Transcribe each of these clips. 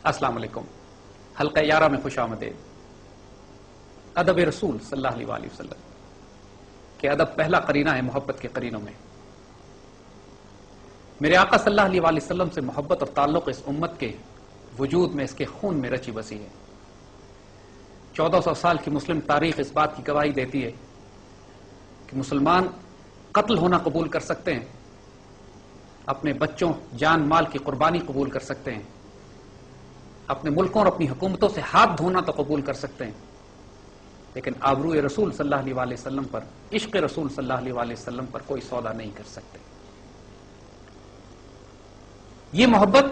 السلام علیکم. حلقہ 11 میں خوش آمدید. ادب رسول صلی اللہ علیہ وسلم کہ ادب پہلا قرینہ ہے محبت کے قرینوں میں. میرے آقا صلی اللہ علیہ وسلم سے محبت اور تعلق اس امت کے وجود میں، اس کے خون میں رچی بسی ہے. 1400 سال کی مسلم تاریخ اس بات کی گواہی دیتی ہے کہ مسلمان قتل ہونا قبول کر سکتے ہیں، اپنے بچوں جان مال کی قربانی قبول کر سکتے ہیں، اپنے ملکوں اور اپنی حکومتوں سے ہاتھ دھونا تو قبول کر سکتے ہیں، لیکن آبروئے رسول صلی اللہ علیہ وسلم پر، عشق رسول صلی اللہ علیہ وسلم پر کوئی سودا نہیں کر سکتے. یہ محبت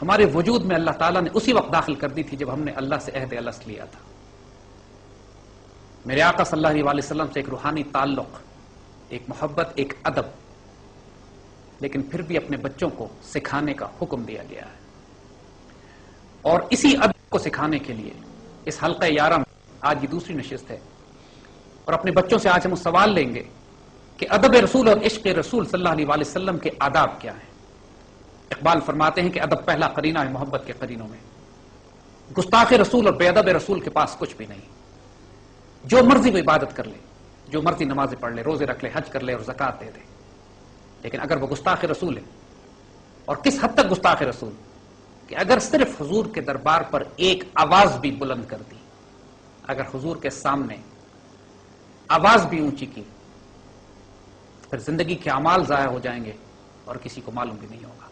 ہمارے وجود میں اللہ تعالیٰ نے اسی وقت داخل کر دی تھی جب ہم نے اللہ سے عہد الست لیا تھا. میرے آقا صلی اللہ علیہ وسلم سے ایک روحانی تعلق، ایک محبت، ایک ادب، لیکن پھر بھی اپنے بچوں کو سکھانے کا حکم دیا گیا ہے. اور اسی ادب کو سکھانے کے لیے اس حلقہ 11 میں آج یہ دوسری نشست ہے، اور اپنے بچوں سے آج ہم سوال لیں گے کہ ادب رسول اور عشق رسول صلی اللہ علیہ وسلم کے آداب کیا ہیں. اقبال فرماتے ہیں کہ ادب پہلا قرینہ ہے محبت کے قرینوں میں. گستاخ رسول اور بے ادب رسول کے پاس کچھ بھی نہیں. جو مرضی وہ عبادت کر لے، جو مرضی نمازیں پڑھ لے، روزے رکھ لے، حج کر لے اور زکوٰۃ دے دے، لیکن اگر وہ گستاخ رسول ہے، اور کس حد تک گستاخ رسول کہ اگر صرف حضور کے دربار پر ایک آواز بھی بلند کر دی، اگر حضور کے سامنے آواز بھی اونچی کی، پھر زندگی کے اعمال ضائع ہو جائیں گے اور کسی کو معلوم بھی نہیں ہوگا.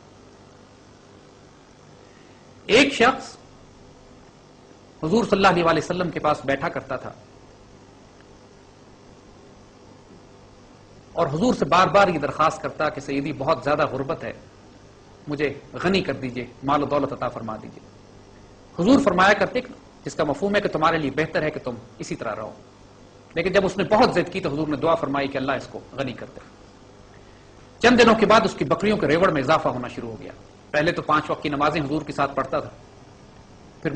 ایک شخص حضور صلی اللہ علیہ وسلم کے پاس بیٹھا کرتا تھا اور حضور سے بار بار یہ درخواست کرتا کہ سیدی بہت زیادہ غربت ہے، مجھے غنی کر دیجئے، مال و دولت عطا فرما دیجئے. حضور فرمایا کرتے جس کا مفہوم ہے کہ تمہارے لیے بہتر ہے کہ تم اسی طرح رہو. لیکن جب اس نے بہت ضد کی تو حضور نے دعا فرمائی کہ اللہ اس کو غنی کر دے. چند دنوں کے بعد اس کی بکریوں کے ریوڑ میں اضافہ ہونا شروع ہو گیا. پہلے تو 5 وقت کی نمازیں حضور کے ساتھ پڑھتا تھا، پھر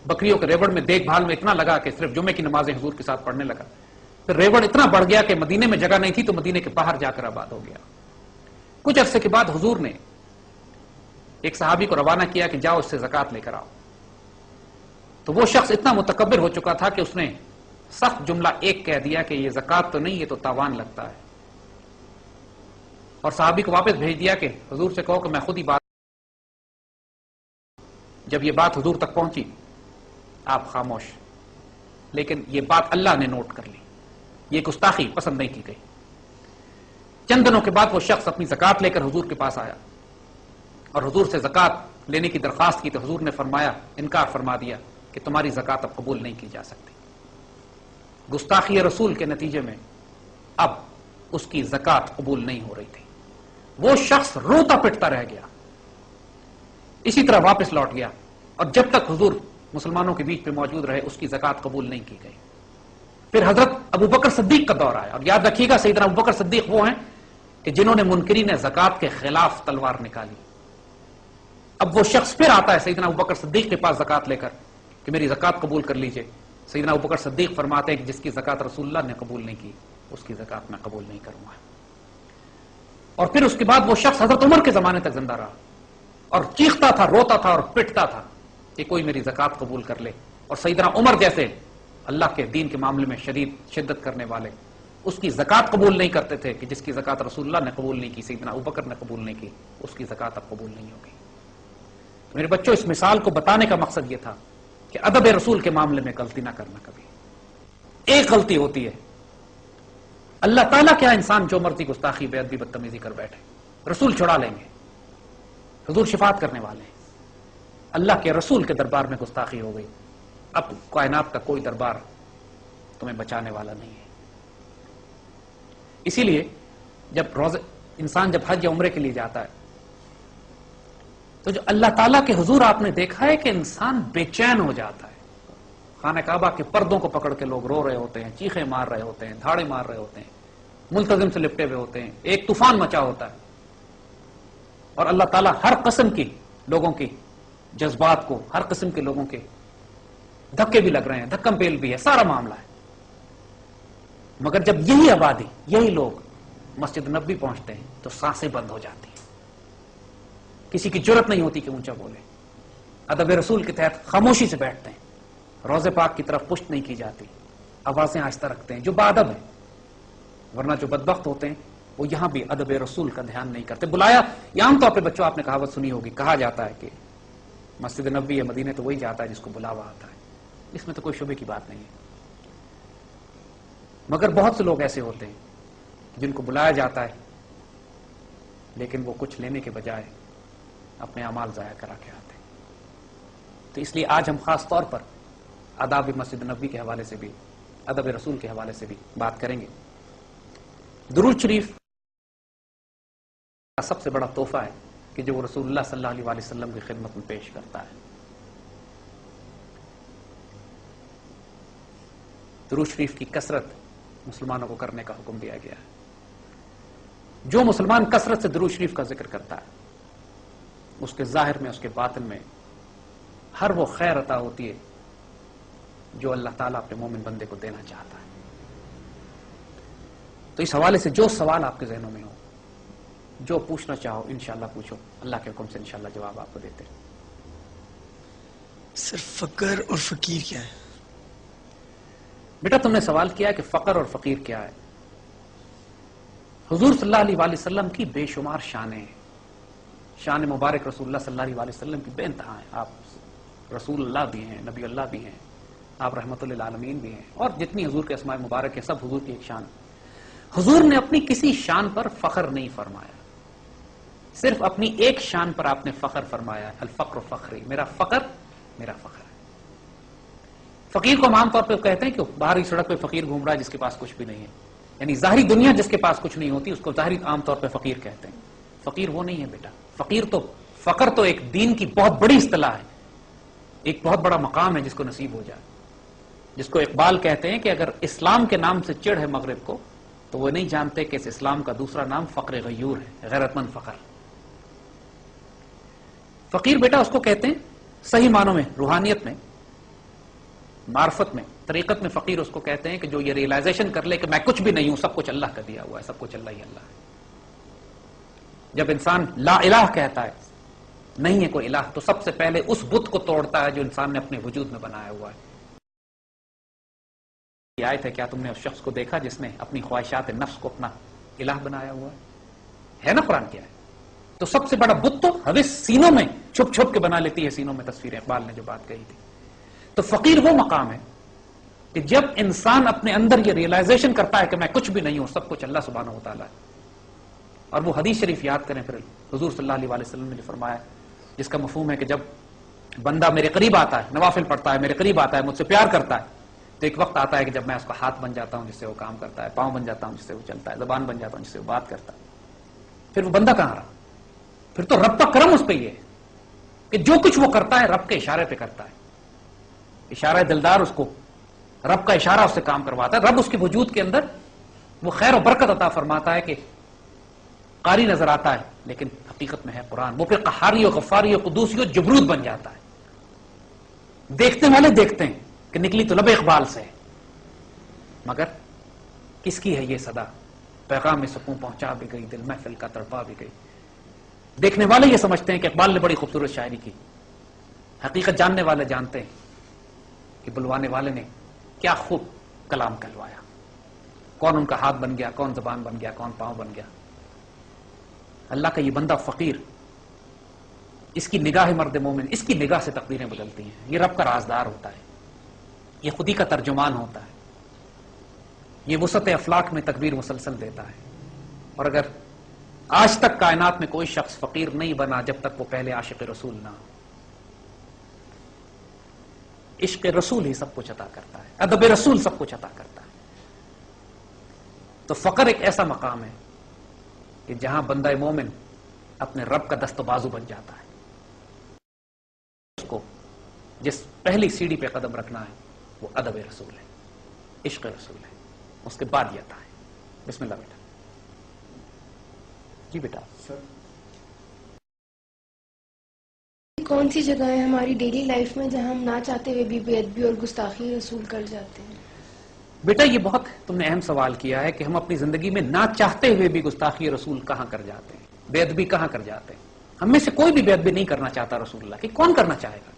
بکریوں کے ریوڑ میں دیکھ بھال میں اتنا لگا کہ صرف جمعے کی نمازیں حضور کے ساتھ پڑھنے لگا. پھر ریوڑ اتنا بڑھ گیا کہ مدینے میں جگہ نہیں تھی تو مدینے کے باہر جا کر آباد ہو گیا. کچھ عرصے کے بعد حضور نے ایک صحابی کو روانہ کیا کہ جاؤ اس سے زکوٰۃ لے کر آؤ. تو وہ شخص اتنا متکبر ہو چکا تھا کہ اس نے سخت جملہ ایک کہہ دیا کہ یہ زکوٰۃ تو نہیں، یہ تو تاوان لگتا ہے، اور صحابی کو واپس بھیج دیا کہ حضور سے کہو کہ میں خود ہی بات. جب یہ بات حضور تک پہنچی آپ خاموش، لیکن یہ بات اللہ نے نوٹ کر لی، یہ گستاخی پسند نہیں کی گئی. چند دنوں کے بعد وہ شخص اپنی زکوٰۃ لے کر حضور کے پاس آیا اور حضور سے زکوٰۃ لینے کی درخواست کی تو حضور نے فرمایا، انکار فرما دیا کہ تمہاری زکوٰۃ اب قبول نہیں کی جا سکتی. گستاخی رسول کے نتیجے میں اب اس کی زکوٰۃ قبول نہیں ہو رہی تھی. وہ شخص روتا پٹتا رہ گیا، اسی طرح واپس لوٹ گیا، اور جب تک حضور مسلمانوں کے بیچ پہ موجود رہے اس کی زکوٰۃ قبول نہیں کی گئی. پھر حضرت ابو بکر صدیق کا دور آیا، اور یاد رکھیے گا سیدنا ابو بکر صدیق وہ ہیں کہ جنہوں نے منکرین زکوٰۃ کے خلاف تلوار نکالی. اب وہ شخص پھر آتا ہے سیدنا ابو بکر صدیق کے پاس زکوٰۃ لے کر کہ میری زکوٰۃ قبول کر لیجئے. سیدنا ابو بکر صدیق فرماتے ہیں کہ جس کی زکوٰۃ رسول اللہ نے قبول نہیں کی اس کی زکوٰۃ میں قبول نہیں کروں گا. اور پھر اس کے بعد وہ شخص حضرت عمر کے زمانے تک زندہ رہا اور چیختا تھا، روتا تھا اور پٹتا تھا کہ کوئی میری زکوٰۃ قبول کر لے. اور سیدنا عمر جیسے اللہ کے دین کے معاملے میں شدت کرنے والے اس کی زکوٰۃ قبول نہیں کرتے تھے کہ جس کی زکوٰۃ رسول اللہ نے قبول نہیں کی، سیدنا ابوبکر نے قبول نہیں کی، اس کی زکوٰۃ اب قبول نہیں ہوگی. میرے بچوں، اس مثال کو بتانے کا مقصد یہ تھا کہ ادب رسول کے معاملے میں غلطی نہ کرنا. کبھی ایک غلطی ہوتی ہے، اللہ تعالیٰ کیا انسان جو مرضی گستاخی، بے ادبی، بدتمیزی کر بیٹھے، رسول چھڑا لیں گے. حضور شفاعت کرنے والے ہیں. اللہ کے رسول کے دربار میں گستاخی ہو گئی، اب کائنات کا کوئی دربار تمہیں بچانے والا نہیں ہے. اسی لیے جب انسان جب حج یا عمرے کے لیے جاتا ہے تو جو اللہ تعالیٰ کے حضور آپ نے دیکھا ہے کہ انسان بے چین ہو جاتا ہے. خانہ کعبہ کے پردوں کو پکڑ کے لوگ رو رہے ہوتے ہیں، چیخیں مار رہے ہوتے ہیں، دھاڑے مار رہے ہوتے ہیں، ملتزم سے لپٹے ہوئے ہوتے ہیں، ایک طوفان مچا ہوتا ہے. اور اللہ تعالیٰ ہر قسم کی لوگوں کی جذبات کو، ہر قسم کے لوگوں کے دھکے بھی لگ رہے ہیں، دھکم پیل بھی ہے، سارا معاملہ ہے. مگر جب یہی آبادی، یہی لوگ مسجد نبوی پہنچتے ہیں تو سانسیں بند ہو جاتی ہیں، کسی کی جرت نہیں ہوتی کہ اونچا بولے. ادب رسول کے تحت خاموشی سے بیٹھتے ہیں، روضے پاک کی طرف پشت نہیں کی جاتی، آوازیں آہستہ رکھتے ہیں، جو بادب ہے. ورنہ جو بدبخت ہوتے ہیں وہ یہاں بھی ادب رسول کا دھیان نہیں کرتے. بلایا، یہ عام طور پہ بچوں آپ نے کہاوت سنی ہوگی، کہا جاتا ہے کہ مسجد نبوی ہے مدینے تو وہی جاتا ہے جس کو بلاوا آتا ہے. اس میں تو کوئی شبے کی بات نہیں ہے. مگر بہت سے لوگ ایسے ہوتے ہیں جن کو بلایا جاتا ہے لیکن وہ کچھ لینے کے بجائے اپنے اعمال ضائع کرا کے آتے ہیں. تو اس لیے آج ہم خاص طور پر آداب مسجد نبوی کے حوالے سے بھی، ادب رسول کے حوالے سے بھی بات کریں گے. درود شریف کا سب سے بڑا تحفہ ہے کہ جو وہ رسول اللہ صلی اللہ علیہ وسلم کی خدمت میں پیش کرتا ہے. درود شریف کی کثرت مسلمانوں کو کرنے کا حکم دیا گیا ہے. جو مسلمان کثرت سے درود شریف کا ذکر کرتا ہے اس کے ظاہر میں، اس کے باطن میں ہر وہ خیر عطا ہوتی ہے جو اللہ تعالیٰ اپنے مومن بندے کو دینا چاہتا ہے. تو اس حوالے سے جو سوال آپ کے ذہنوں میں ہو، جو پوچھنا چاہو انشاءاللہ پوچھو، اللہ کے حکم سے انشاءاللہ جواب آپ کو دیتے ہیں. سر فقر اور فقیر کیا ہے؟ بیٹا تم نے سوال کیا کہ فقر اور فقیر کیا ہے. حضور صلی اللہ علیہ وسلم کی بے شمار شانیں ہیں. شان مبارک رسول اللہ صلی اللہ علیہ وسلم کی بے انتہا ہیں. آپ رسول اللہ بھی ہیں، نبی اللہ بھی ہیں، آپ رحمت للعالمین بھی ہیں، اور جتنی حضور کے اسماء مبارک ہیں سب حضور کی ایک شان. حضور نے اپنی کسی شان پر فخر نہیں فرمایا، صرف اپنی ایک شان پر آپ نے فخر فرمایا، الفقر فخری، میرا فقر میرا فخر ہے. فقیر کو ہم عام طور پہ کہتے ہیں کہ باہری سڑک پہ فقیر گھوم رہا ہے جس کے پاس کچھ بھی نہیں ہے، یعنی ظاہری دنیا جس کے پاس کچھ نہیں ہوتی اس کو ظاہری عام طور پہ فقیر کہتے ہیں. فقیر وہ نہیں ہے بیٹا. فقر تو ایک دین کی بہت بڑی اصطلاح ہے، ایک بہت بڑا مقام ہے جس کو نصیب ہو جائے، جس کو اقبال کہتے ہیں کہ اگر اسلام کے نام سے چڑھ ہے مغرب کو تو وہ نہیں جانتے کہ اس اسلام کا دوسرا نام فقر غیور ہے، غیرت مند فقر. فقیر بیٹا اس کو کہتے ہیں صحیح معنوں میں، روحانیت میں، معرفت میں، طریقت میں فقیر اس کو کہتے ہیں کہ جو یہ ریئلائزیشن کر لے کہ میں کچھ بھی نہیں ہوں، سب کچھ اللہ کا دیا ہوا ہے، سب کچھ اللہ ہی اللہ ہے. جب انسان لا الہ کہتا ہے، نہیں ہے کوئی الہ، تو سب سے پہلے اس بت کو توڑتا ہے جو انسان نے اپنے وجود میں بنایا ہوا ہے. یہ آیت ہے، کیا تم نے اس شخص کو دیکھا جس نے اپنی خواہشات نفس کو اپنا الہ بنایا ہوا ہے نا قرآن کیا ہے. تو سب سے بڑا بت تو حوث سینوں میں چھپ چھپ کے بنا لیتی ہے، سینوں میں تصویریں. اقبال نے جو بات کہی تھی. تو فقیر وہ مقام ہے کہ جب انسان اپنے اندر یہ ریئلائزیشن کرتا ہے کہ میں کچھ بھی نہیں ہوں، سب کچھ اللہ سبحانہ و تعالیٰ ہے. اور وہ حدیث شریف یاد کریں پھر حضور صلی اللہ علیہ وسلم نے جو فرمایا، جس کا مفہوم ہے کہ جب بندہ میرے قریب آتا ہے، نوافل پڑھتا ہے، میرے قریب آتا ہے، مجھ سے پیار کرتا ہے، تو ایک وقت آتا ہے کہ جب میں اس کا ہاتھ بن جاتا ہوں جس سے وہ کام کرتا ہے، پاؤں بن جاتا ہوں جس سے وہ چلتا ہے، زبان بن جاتا ہوں جس سے وہ بات کرتا ہے. پھر وہ بندہ کہاں رہا؟ پھر تو رب کا کرم اس پہ یہ ہے کہ جو کچھ وہ کرتا ہے رب کے اشارے پہ کرتا ہے. اشارہ دلدار اس کو، رب کا اشارہ اس سے کام کرواتا ہے. رب اس کے وجود کے اندر وہ خیر و برکت عطا فرماتا ہے کہ قاری نظر آتا ہے لیکن حقیقت میں ہے قرآن. وہ پھر قہاری و غفاری و قدوسی و جبروت بن جاتا ہے. دیکھتے والے دیکھتے ہیں کہ نکلی تو لب اقبال سے، مگر کس کی ہے یہ صدا؟ پیغام میں سکون پہنچا بھی گئی، دل محفل کا تڑپا بھی گئی. دیکھنے والے یہ سمجھتے ہیں کہ اقبال نے بڑی خوبصورت شاعری کی. حقیقت جاننے والے جانتے ہیں کہ بلوانے والے نے کیا خوب کلام کہلوایا. کون ان کا ہاتھ بن گیا، کون زبان بن گیا، کون پاؤں بن گیا. اللہ کا یہ بندہ فقیر، اس کی نگاہ مرد مومن، اس کی نگاہ سے تقدیریں بدلتی ہیں. یہ رب کا رازدار ہوتا ہے، یہ خودی کا ترجمان ہوتا ہے، یہ وسعت افلاک میں تکبیر مسلسل دیتا ہے. اور اگر آج تک کائنات میں کوئی شخص فقیر نہیں بنا جب تک وہ پہلے عاشق رسول نہ ہو. عشق رسول ہی سب کچھ عطا کرتا ہے، ادب رسول سب کچھ عطا کرتا ہے. تو فقر ایک ایسا مقام ہے کہ جہاں بندہ مومن اپنے رب کا دست و بازو بن جاتا ہے. اس کو جس پہلی سیڑھی پہ قدم رکھنا ہے وہ ادب رسول ہے، عشق رسول ہے. اس کے بعد یہ آتا ہے. بسم اللہ بیٹا. جی بیٹا. کون سی جگہ ہے ہماری ڈیلی لائف میں جہاں ہم نہ چاہتے ہوئے بھی بے ادبی اور گستاخی رسول کر جاتے ہیں؟ بیٹا یہ بہت تم نے اہم سوال کیا ہے کہ ہم اپنی زندگی میں نہ چاہتے ہوئے بھی گستاخی رسول کہاں کر جاتے ہیں، بے ادبی کہاں کر جاتے ہیں. ہم میں سے کوئی بھی بے ادبی نہیں کرنا چاہتا رسول اللہ کی. کون کرنا چاہے گا؟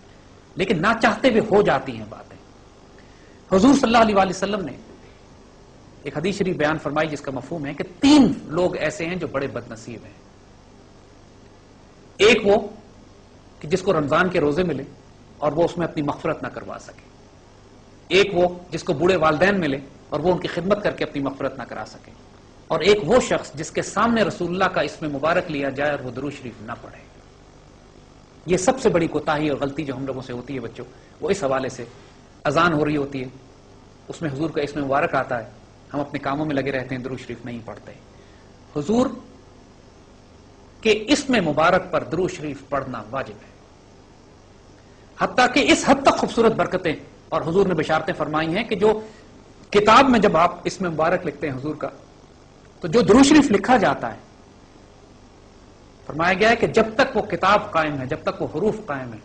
لیکن نہ چاہتے ہوئے ہو جاتی ہیں باتیں. حضور صلی اللہ علیہ وسلم نے ایک حدیث شریف بیان فرمائی جس کا مفہوم ہے کہ 3 لوگ ایسے ہیں جو بڑے بد نصیب ہیں. ایک وہ کہ جس کو رمضان کے روزے ملے اور وہ اس میں اپنی مغفرت نہ کروا سکے. ایک وہ جس کو بوڑھے والدین ملے اور وہ ان کی خدمت کر کے اپنی مغفرت نہ کرا سکے. اور ایک وہ شخص جس کے سامنے رسول اللہ کا اسم مبارک لیا جائے اور وہ درود شریف نہ پڑھے. یہ سب سے بڑی کوتاہی اور غلطی جو ہم لوگوں سے ہوتی ہے بچوں، وہ اس حوالے سے اذان ہو رہی ہوتی ہے، اس میں حضور کا اسم مبارک آتا ہے، ہم اپنے کاموں میں لگے رہتے ہیں، درود شریف نہیں پڑھتے. حضور کے اسم مبارک پر درود شریف پڑھنا واجب ہے. حتیٰ کہ اس حد تک خوبصورت برکتیں اور حضور نے بشارتیں فرمائی ہیں کہ جو کتاب میں جب آپ اسم مبارک لکھتے ہیں حضور کا، تو جو درود شریف لکھا جاتا ہے فرمایا گیا ہے کہ جب تک وہ کتاب قائم ہے، جب تک وہ حروف قائم ہے،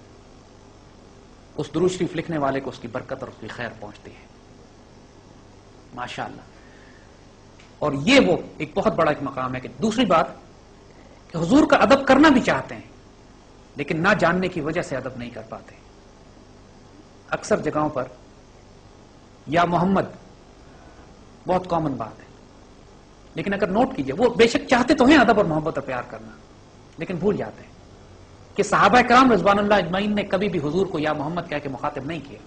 اس درود شریف لکھنے والے کو اس کی برکت اور اس کی خیر پہنچتی ہے. ماشاءاللہ. اور یہ وہ ایک بہت بڑا ایک مقام ہے. کہ دوسری بات کہ حضور کا ادب کرنا بھی چاہتے ہیں لیکن نہ جاننے کی وجہ سے ادب نہیں کر پاتے. اکثر جگہوں پر یا محمد بہت کامن بات ہے، لیکن اگر نوٹ کیجئے وہ بے شک چاہتے تو ہیں ادب اور محبت اور پیار کرنا، لیکن بھول جاتے ہیں کہ صحابہ کرام رضوان اللہ اجمعین نے کبھی بھی حضور کو یا محمد کہہ کے مخاطب نہیں کیا،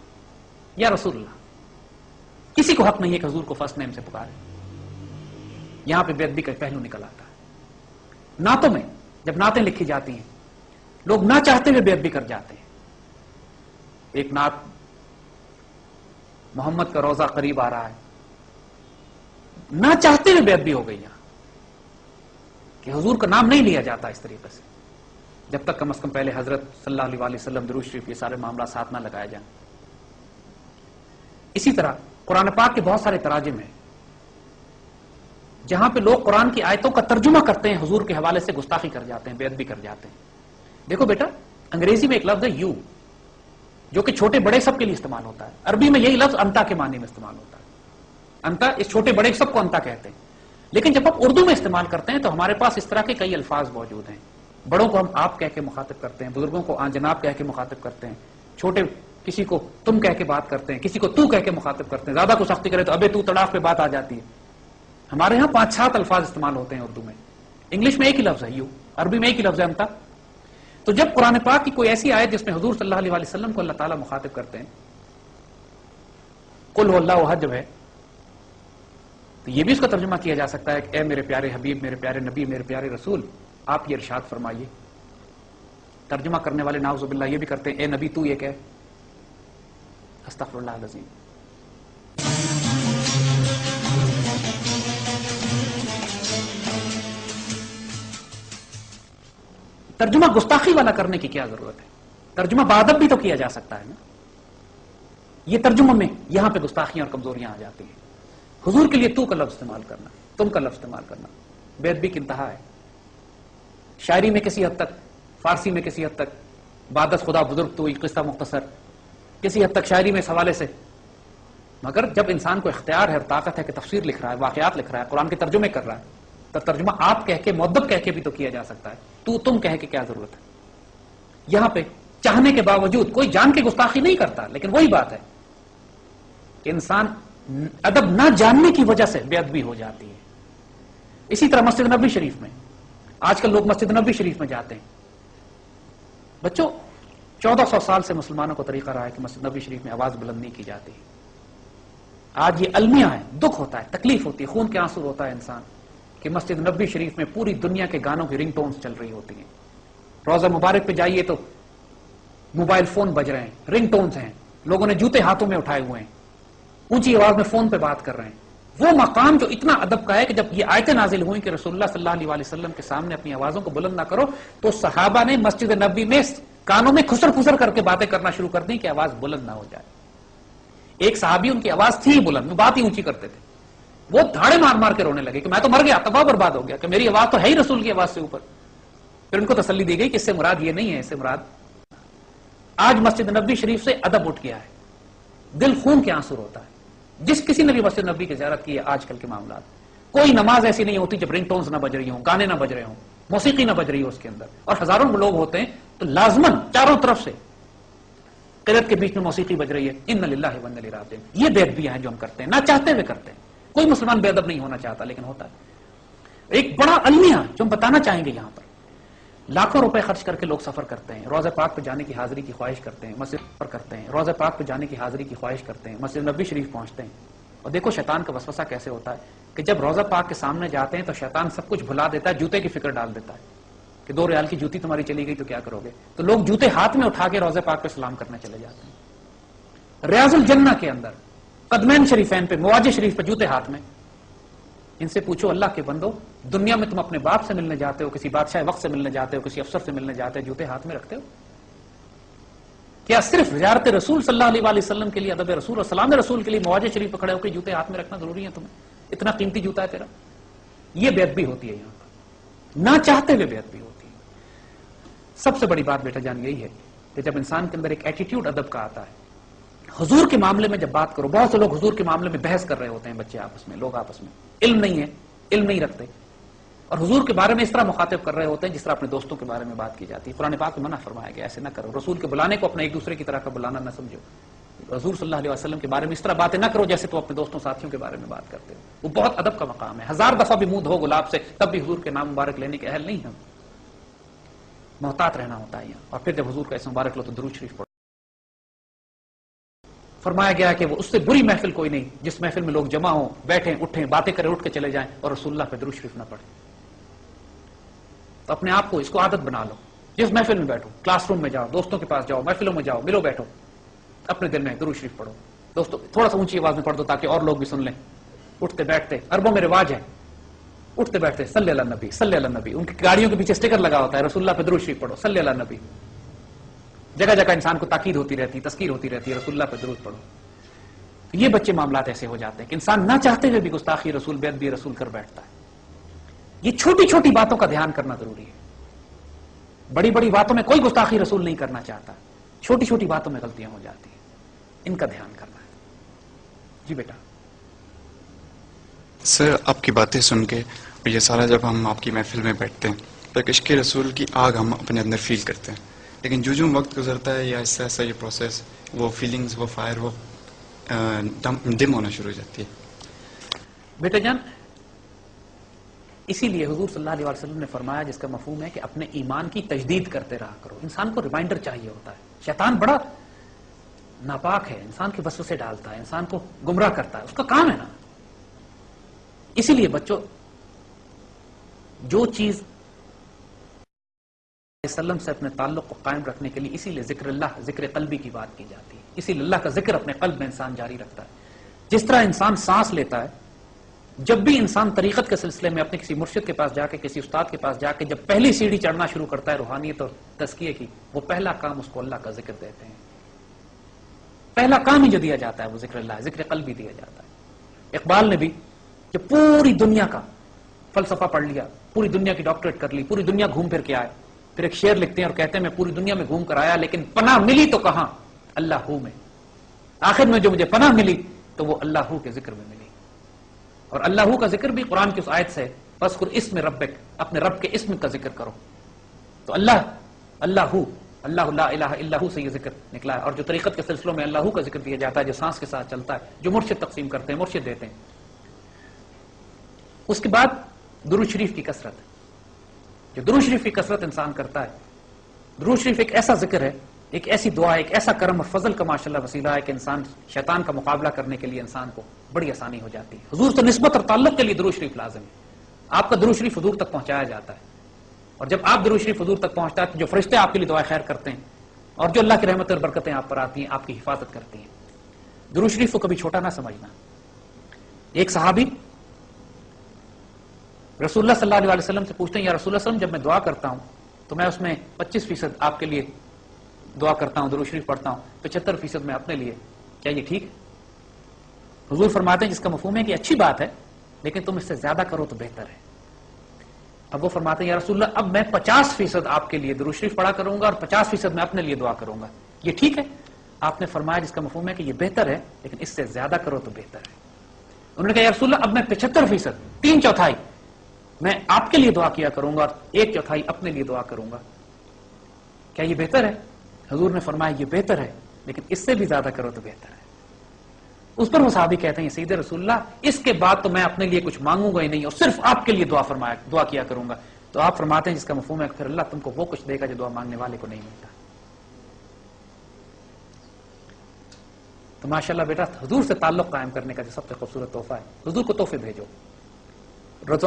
یا رسول اللہ. کسی کو حق نہیں ہے کہ حضور کو فرسٹ نیم سے پکارے. یہاں پہ بے ادبی کا پہلو نکل آتا ہے. نعتوں میں جب نعتیں لکھی جاتی ہیں لوگ نہ چاہتے ہوئے بے ادبی کر جاتے ہیں. ایک نعت محمد کا روزہ قریب آ رہا ہے، نہ چاہتے ہوئے بے ادبی ہو گئی یہاں کہ حضور کا نام نہیں لیا جاتا اس طریقے سے جب تک کم از کم پہلے حضرت صلی اللہ علیہ وسلم درود شریف یہ سارے معاملات ساتھ نہ لگائے جائیں. اسی طرح قرآن پاک کے بہت سارے تراجم ہیں جہاں پہ لوگ قرآن کی آیتوں کا ترجمہ کرتے ہیں، حضور کے حوالے سے گستاخی کر جاتے ہیں، بے ادبی کر جاتے ہیں. دیکھو بیٹا، انگریزی میں ایک لفظ ہے یو جو کہ چھوٹے بڑے سب کے لیے استعمال ہوتا ہے. عربی میں یہی لفظ انتا کے معنی میں استعمال ہوتا ہے. انتا اس چھوٹے بڑے سب کو انتا کہتے ہیں. لیکن جب آپ اردو میں استعمال کرتے ہیں تو ہمارے پاس اس طرح کے کئی الفاظ موجود ہیں. بڑوں کو ہم آپ کہہ کے مخاطب کرتے ہیں، بزرگوں کو آن جناب کہہ کے مخاطب کرتے ہیں، چھوٹے کسی کو تم کہہ کے بات کرتے ہیں، کسی کو تو کہہ کے مخاطب کرتے ہیں. زیادہ کو سختی کرے تو ابے تو تڑاف پہ بات آ جاتی ہے. ہمارے ہاں 5-7 الفاظ استعمال ہوتے ہیں اردو میں. انگلش میں ایک ہی لفظ ہے یو، عربی میں ایک ہی لفظ ہے انتا. تو جب قرآن پاک کی کوئی ایسی آیت جس میں حضور صلی اللہ علیہ وسلم کو اللہ تعالیٰ مخاطب کرتے ہیں، قل هو اللہ احد جب ہے، تو یہ بھی اس کا ترجمہ کیا جا سکتا ہے کہ اے میرے پیارے حبیب، میرے پیارے نبی، میرے پیارے رسول، آپ یہ ارشاد فرمائیے. ترجمہ کرنے والے نعوذ باللہ یہ بھی کرتے ہیں اے نبی تو یہ کہہ. استغفر اللہ العظیم. ترجمہ گستاخی والا کرنے کی کیا ضرورت ہے؟ ترجمہ بادب بھی تو کیا جا سکتا ہے نا. یہ ترجمہ میں یہاں پہ گستاخیاں اور کمزوریاں آ جاتی ہیں. حضور کے لیے تو کا لفظ استعمال کرنا، تم کا لفظ استعمال کرنا بے ادبی کی انتہا ہے. شاعری میں کسی حد تک، فارسی میں کسی حد تک، بادت خدا بزرگ تو قصہ مختصر، کسی حد تک شاعری میں اس حوالے سے. مگر جب انسان کو اختیار ہے اور طاقت ہے کہ تفسیر لکھ رہا ہے، واقعات لکھ رہا ہے، قرآن کے ترجمے کر رہا ہے، تو ترجمہ آپ کہہ کے، مؤدب کہہ کے بھی تو کیا جا سکتا ہے. تو تم کہہ کے کیا ضرورت ہے؟ یہاں پہ چاہنے کے باوجود کوئی جان کے گستاخی نہیں کرتا، لیکن وہی بات ہے کہ انسان ادب نہ جاننے کی وجہ سے بے ادبی ہو جاتی ہے. اسی طرح مسجد نبوی شریف میں آج کل لوگ مسجد نبوی شریف میں جاتے ہیں. بچوں 1400 سال سے مسلمانوں کو طریقہ رہا ہے کہ مسجد نبوی شریف میں آواز بلند نہیں کی جاتی. آج یہ المیہ ہے، دکھ ہوتا ہے، تکلیف ہوتی ہے، خون کے آنسو ہوتا ہے انسان کہ مسجد نبوی شریف میں پوری دنیا کے گانوں کی رنگ ٹونز چل رہی ہوتی ہیں. روضہ مبارک پہ جائیے تو موبائل فون بج رہے ہیں، رنگ ٹونز ہیں، لوگوں نے جوتے ہاتھوں میں اٹھائے ہوئے ہیں، اونچی آواز میں فون پہ بات کر رہے ہیں. وہ مقام جو اتنا ادب کا ہے کہ جب یہ آیتیں نازل ہوئیں کہ رسول اللہ صلی اللہ علیہ وسلم کے سامنے اپنی آوازوں کو بلند نہ کرو، تو صحابہ نے مسجد نبوی میں کانوں میں خسر خسر کر کے باتیں کرنا شروع کر دیں کہ آواز بلند نہ ہو جائے. ایک صحابی ان کی آواز تھی بلند، وہ بات ہی اونچی کرتے تھے، وہ دھاڑے مار مار کے رونے لگے کہ میں تو مر گیا، تباہ برباد ہو گیا، کہ میری آواز تو ہے ہی رسول کی آواز سے اوپر. پھر ان کو تسلی دی گئی کہ اس سے مراد یہ نہیں ہے، اس سے مراد آج مسجد نبوی شریف سے ادب اٹھ گیا ہے، دل خون کے آنسو ہوتا ہے. جس کسی نے بھی مسجد نبوی کی زیارت کی ہے آج کل کے معاملات، کوئی نماز ایسی نہیں ہوتی جب رنگ ٹونز نہ بج رہی ہوں، گانے نہ بج رہے ہوں، موسیقی نہ بج رہی ہو اس کے اندر، اور ہزاروں لوگ ہوتے ہیں تو لازمن چاروں طرف سے قرت کے بیچ میں موسیقی بج رہی ہے، ان للہ و انا الیہ راجعون، یہ بے ادبیاں ہیں جو ہم کرتے ہیں، نہ چاہتے ہوئے کرتے ہیں. کوئی مسلمان بے ادب نہیں ہونا چاہتا لیکن ہوتا ہے. ایک بڑا المیہ جو ہم بتانا چاہیں گے یہاں پر، لاکھوں روپے خرچ کر کے لوگ سفر کرتے ہیں، روضہ پاک پہ جانے کی حاضری کی خواہش کرتے ہیں، مسجد پر کرتے ہیں، روضہ پاک پہ جانے کی حاضری کی خواہش کرتے ہیں، مسجد نبوی شریف پہنچتے ہیں، اور دیکھو شیطان کا وسوسہ کیسے ہوتا ہے کہ جب روضہ پاک کے سامنے جاتے ہیں تو شیطان سب کچھ بھلا دیتا ہے، جوتے کی فکر ڈال دیتا ہے کہ 2 ریال کی جوتی تمہاری چلی گئی تو کیا کرو گے، تو لوگ جوتے ہاتھ میں اٹھا کے روضہ پاک پہ سلام کرنے چلے جاتے ہیں. ریاض الجنہ کے اندر قدمین شریفین پہ، مواجہ شریف پہ جوتے ہاتھ میں. ان سے پوچھو اللہ کے بندو، دنیا میں تم اپنے باپ سے ملنے جاتے ہو، کسی بادشاہ وقت سے ملنے جاتے ہو، کسی افسر سے ملنے جاتے ہو، جوتے ہاتھ میں رکھتے ہو؟ کیا صرف زیارت رسول صلی اللہ علیہ وآلہ وسلم کے لیے، ادب رسول اور سلام رسول کے لیے مواجہ شریف پہ کھڑے ہو کے جوتے ہاتھ میں رکھنا ضروری ہے تمہیں؟ اتنا قیمتی جوتا ہے تیرا؟ یہ بے ادبی ہوتی ہے یہاں پر، نہ چاہتے ہوئے بے ادبی ہوتی ہے. سب سے بڑی بات بیٹا جان یہی ہے کہ جب انسان کے اندر ایک ایٹیٹیوڈ ادب کا آتا ہے، حضور کے معاملے میں جب بات کرو، بہت سے لوگ حضور کے معاملے میں بحث کر رہے ہوتے ہیں، بچے آپس میں، لوگ آپس میں، علم نہیں ہے، علم نہیں رکھتے، اور حضور کے بارے میں اس طرح مخاطب کر رہے ہوتے ہیں جس طرح اپنے دوستوں کے بارے میں بات کی جاتی ہے. قرآن پاک میں منع فرمایا گیا ایسے نہ کرو، رسول کے بلانے کو اپنے ایک دوسرے کی طرح کا بلانا نہ سمجھو. حضور صلی اللہ علیہ وسلم کے بارے میں اس طرح باتیں نہ کرو جیسے تو اپنے دوستوں ساتھیوں کے بارے میں بات کرتے ہو. وہ بہت ادب کا مقام ہے. 1000 دفعہ بھی منہ دھو گلاب سے تب بھی حضور کے نام مبارک لینے کے اہل نہیں ہم. محتاط رہنا ہوتا ہے. اور پھر جب حضور کا اسم مبارک لو تو درود شریف پڑھو. فرمایا گیا کہ وہ اس سے بری محفل کوئی نہیں جس محفل میں لوگ جمع ہوں، بیٹھیں، اٹھیں، باتیں کریں، اٹھ کے چلے جائیں اور رسول اللہ پہ درود شریف نہ پڑھیں. تو اپنے آپ کو اس کو عادت بنا لو. جس محفل میں بیٹھو، کلاس روم میں جاؤ، دوستوں کے پاس جاؤ، محفلوں میں جاؤ، ملو، بیٹھو، اپنے دل میں درود شریف پڑھو. دوستوں تھوڑا سا اونچی آواز میں پڑھ دو تاکہ اور لوگ بھی سن لیں. اٹھتے بیٹھتے عربوں میں رواج ہے، اٹھتے بیٹھتے صلی اللہ نبی، صلی اللہ نبی. ان کی گاڑیوں کے پیچھے اسٹیکر لگا ہوتا ہے رسول اللہ پہ درود شریف پڑھو، صلی اللہ نبی. جگہ جگہ انسان کو تاکید ہوتی رہتی، تذکیر ہوتی رہتی ہے، رسول اللہ پہ درود پڑھو. تو یہ بچے معاملات ایسے ہو جاتے ہیں کہ انسان نہ چاہتے ہوئے بھی گستاخی رسول، بے ادبی رسول کر بیٹھتا ہے. یہ چھوٹی چھوٹی باتوں کا دھیان کرنا ضروری ہے. بڑی بڑی باتوں میں کوئی گستاخی رسول نہیں کرنا چاہتا، چھوٹی چھوٹی باتوں میں غلطیاں ہو جاتی ہیں، ان کا دھیان کرنا ہے. جی بیٹا. سر آپ کی باتیں سن کے اور یہ سارا جب ہم آپ کی محفل میں بیٹھتے ہیں تو ایک عشق رسول کی آگ ہم اپنے اندر فیل کرتے ہیں، لیکن جو وقت گزرتا ہے یا ایسا ایسا یہ پروسیس، وہ فیلنگز، وہ فائر، وہ ڈم ہونا شروع ہو جاتی ہے. بیٹا جان، اسی لیے حضور صلی اللہ علیہ وسلم نے فرمایا، جس کا مفہوم ہے کہ اپنے ایمان کی تجدید کرتے رہا کرو. انسان کو ریمائنڈر چاہیے ہوتا ہے. شیطان بڑا ناپاک ہے، انسان کے وسوسے ڈالتا ہے، انسان کو گمراہ کرتا ہے، اس کا کام ہے نا. اسی لیے بچوں، جو چیز وسلم سے اپنے تعلق کو قائم رکھنے کے لیے، اسی لیے ذکر اللہ، ذکر قلبی کی بات کی جاتی ہے. اسی لیے اللہ کا ذکر اپنے قلب میں انسان جاری رکھتا ہے. جس طرح انسان سانس لیتا ہے، جب بھی انسان طریقت کے سلسلے میں اپنے کسی مرشد کے پاس جا کے، کسی استاد کے پاس جا کے جب پہلی سیڑھی چڑھنا شروع کرتا ہے روحانیت اور تزکیے کی، وہ پہلا کام اس کو اللہ کا ذکر دیتے ہیں. پہلا کام ہی جو دیا جاتا ہے وہ ذکر اللہ، ذکر قلبی دیا جاتا ہے. اقبال نے بھی جب پوری دنیا کا فلسفہ پڑھ لیا، پوری دنیا کی ڈاکٹریٹ کر لی، پوری دنیا گھوم پھر کے آئے، پھر ایک شعر لکھتے ہیں اور کہتے ہیں میں پوری دنیا میں گھوم کر آیا لیکن پناہ ملی تو کہاں، اللہ ہو میں. آخر میں جو مجھے پناہ ملی تو وہ اللہ ہو کے ذکر میں ملی. اور اللہ کا ذکر بھی قرآن کی اس آیت سے، فذکر اسم ربک، اپنے رب کے اسم کا ذکر کرو. تو اللہ، اللہ ہو، اللہ لا الہ الا ہو سے یہ ذکر نکلا ہے. اور جو طریقت کے سلسلوں میں اللہ کا ذکر دیا جاتا ہے، جو سانس کے ساتھ چلتا ہے، جو مرشد تقسیم کرتے ہیں، مرشد دیتے ہیں. اس کے بعد درود شریف کی کثرت. جو درود شریف کی کثرت انسان کرتا ہے، درود شریف ایک ایسا ذکر ہے، ایک ایسی دعا، ایک ایسا کرم اور فضل کا ماشاءاللہ وسیلہ ہے کہ انسان شیطان کا مقابلہ کرنے کے لیے انسان کو بڑی آسانی ہو جاتی ہے. حضور سے نسبت اور تعلق کے لیے درود شریف لازم ہے. آپ کا درود شریف حضور تک پہنچایا جاتا ہے، اور جب آپ درود شریف حضور تک پہنچتا ہے تو جو فرشتے آپ کے لیے دعائیں خیر کرتے ہیں اور جو اللہ کی رحمت اور برکتیں آپ پر آتی ہیں، آپ کی حفاظت کرتی ہیں. درود شریف کو کبھی چھوٹا نہ سمجھنا. ایک صحابی رسول اللہ صلی اللہ علیہ وسلم سے پوچھتے ہیں، یا رسول اللہ صلی اللہ علیہ وسلم، جب میں دعا کرتا ہوں تو میں اس میں 25% آپ کے لیے دعا کرتا ہوں، درود شریف پڑھتا ہوں، 75% میں اپنے لیے، کیا یہ ٹھیک ہے؟ حضور فرماتے ہیں جس کا مفہوم ہے کہ اچھی بات ہے لیکن تم اس سے زیادہ کرو تو بہتر ہے. اب وہ فرماتے ہیں یا رسول اللہ، اب میں 50% آپ کے لیے درود شریف پڑھا کروں گا اور 50% میں اپنے لیے دعا کروں گا، یہ ٹھیک ہے؟ آپ نے فرمایا جس کا مفہوم ہے کہ یہ بہتر ہے لیکن اس سے زیادہ کرو تو بہتر ہے. انہوں نے کہا یا رسول اللہ، اب میں 75%، 3/4 میں آپ کے لیے دعا کیا کروں گا اور 1/4 اپنے لیے دعا کروں گا، کیا یہ بہتر ہے؟ حضور نے فرمایا یہ بہتر ہے لیکن اس سے بھی زیادہ کرو تو بہتر ہے. اس پر وہ صحابی کہتے ہیں سید رسول اللہ اس کے بعد تو میں اپنے لیے کچھ مانگوں گا ہی نہیں اور صرف آپ کے لیے دعا کیا کروں گا. تو آپ فرماتے ہیں جس کا مفہوم ہے کہ پھر اللہ تم کو وہ کچھ دے گا جو دعا مانگنے والے کو نہیں ملتا. تو ماشاءاللہ بیٹا حضور سے تعلق قائم کرنے کا جو سب سے خوبصورت تحفہ ہے، حضور کو تحفے بھیجو.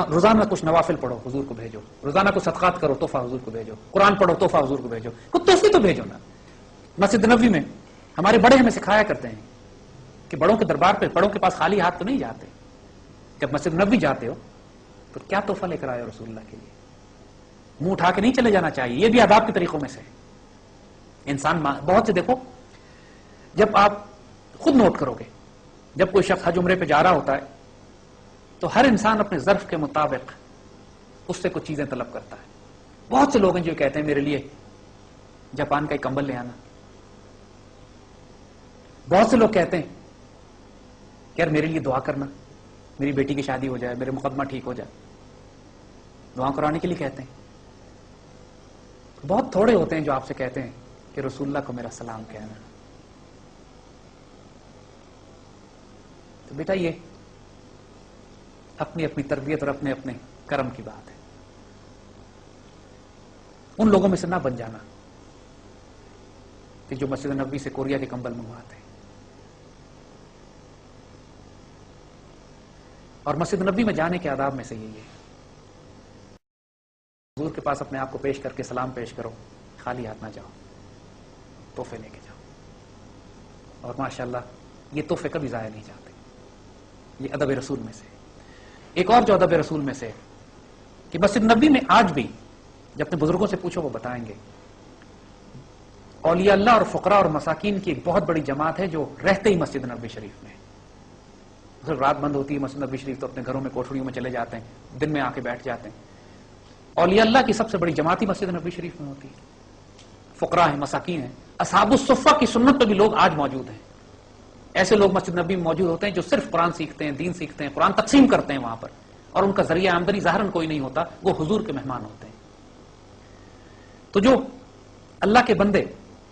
روزانہ کچھ نوافل پڑھو، حضور کو بھیجو. روزانہ کچھ صدقات کرو، تحفہ حضور کو بھیجو. قرآن پڑھو، تحفہ حضور کو بھیجو. کچھ تحفے تو بھیجو نا. مسجد نبوی میں ہمارے بڑے ہمیں سکھایا کرتے ہیں کہ بڑوں کے دربار پہ بڑوں کے پاس خالی ہاتھ تو نہیں جاتے. جب مسجد نبوی جاتے ہو تو کیا تحفہ لے کر آئے ہو رسول اللہ کے لیے؟ منہ اٹھا کے نہیں چلے جانا چاہیے. یہ بھی آداب کے طریقوں میں سے انسان بہت سے دیکھو، جب آپ خود نوٹ کرو گے، جب کوئی شخص حج عمرے پہ جا رہا ہوتا ہے تو ہر انسان اپنے ظرف کے مطابق اس سے کچھ چیزیں طلب کرتا ہے. بہت سے لوگ ہیں جو کہتے ہیں میرے لیے جاپان کا ایک کمبل لے آنا. بہت سے لوگ کہتے ہیں کہ یار میرے لیے دعا کرنا، میری بیٹی کی شادی ہو جائے، میرے مقدمہ ٹھیک ہو جائے. دعا کرانے کے لیے کہتے ہیں. بہت تھوڑے ہوتے ہیں جو آپ سے کہتے ہیں کہ رسول اللہ کو میرا سلام کہنا. تو بیٹا یہ اپنی اپنی تربیت اور اپنے اپنے کرم کی بات ہے. ان لوگوں میں سے نہ بن جانا کہ جو مسجد نبوی سے کوریا کے کمبل منگواتے ہیں. اور مسجد نبوی میں جانے کے آداب میں سے یہی ہے، حضور کے پاس اپنے آپ کو پیش کر کے سلام پیش کرو، خالی ہاتھ نہ جاؤ، تحفے لے کے جاؤ. اور ماشاءاللہ یہ تحفے کبھی ضائع نہیں جاتے. یہ ادب رسول میں سے. ایک اور جو ادب رسول میں سے کہ مسجد نبوی میں آج بھی جب اپنے بزرگوں سے پوچھو وہ بتائیں گے، اولیاء اللہ اور فقراء اور مساکین کی ایک بہت بڑی جماعت ہے جو رہتے ہی مسجد نبوی شریف میں. رات بند ہوتی ہے مسجد نبوی شریف تو اپنے گھروں میں کوٹھڑیوں میں چلے جاتے ہیں، دن میں آ کے بیٹھ جاتے ہیں. اولیاء اللہ کی سب سے بڑی جماعت ہی مسجد نبوی شریف میں ہوتی ہے. فقراء ہیں، مساکین ہیں. اصحاب الصفہ کی سنت پہ بھی لوگ آج موجود ہیں. ایسے لوگ مسجد نبوی میں موجود ہوتے ہیں جو صرف قرآن سیکھتے ہیں، دین سیکھتے ہیں، قرآن تقسیم کرتے ہیں وہاں پر، اور ان کا ذریعہ آمدنی ظاہراً کوئی نہیں ہوتا، وہ حضور کے مہمان ہوتے ہیں. تو جو اللہ کے بندے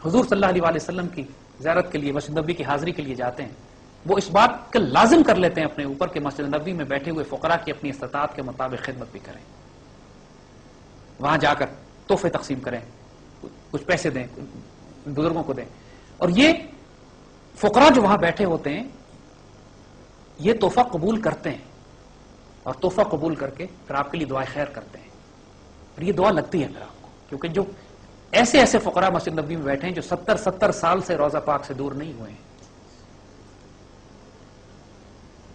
حضور صلی اللہ علیہ وسلم کی زیارت کے لیے مسجد نبوی کی حاضری کے لیے جاتے ہیں، وہ اس بات کا لازم کر لیتے ہیں اپنے اوپر کہ مسجد نبوی میں بیٹھے ہوئے فقراء کی اپنی استطاعت کے مطابق خدمت بھی کریں. وہاں جا کر تحفے تقسیم کریں، کچھ پیسے دیں، بزرگوں کو دیں. اور یہ فقراء جو وہاں بیٹھے ہوتے ہیں یہ تحفہ قبول کرتے ہیں، اور تحفہ قبول کر کے پھر آپ کے لیے دعائیں خیر کرتے ہیں. اور یہ دعا لگتی ہے پھر آپ کو، کیونکہ جو ایسے ایسے فقراء مسجد نبوی میں بیٹھے ہیں جو 70 سال سے روضہ پاک سے دور نہیں ہوئے ہیں.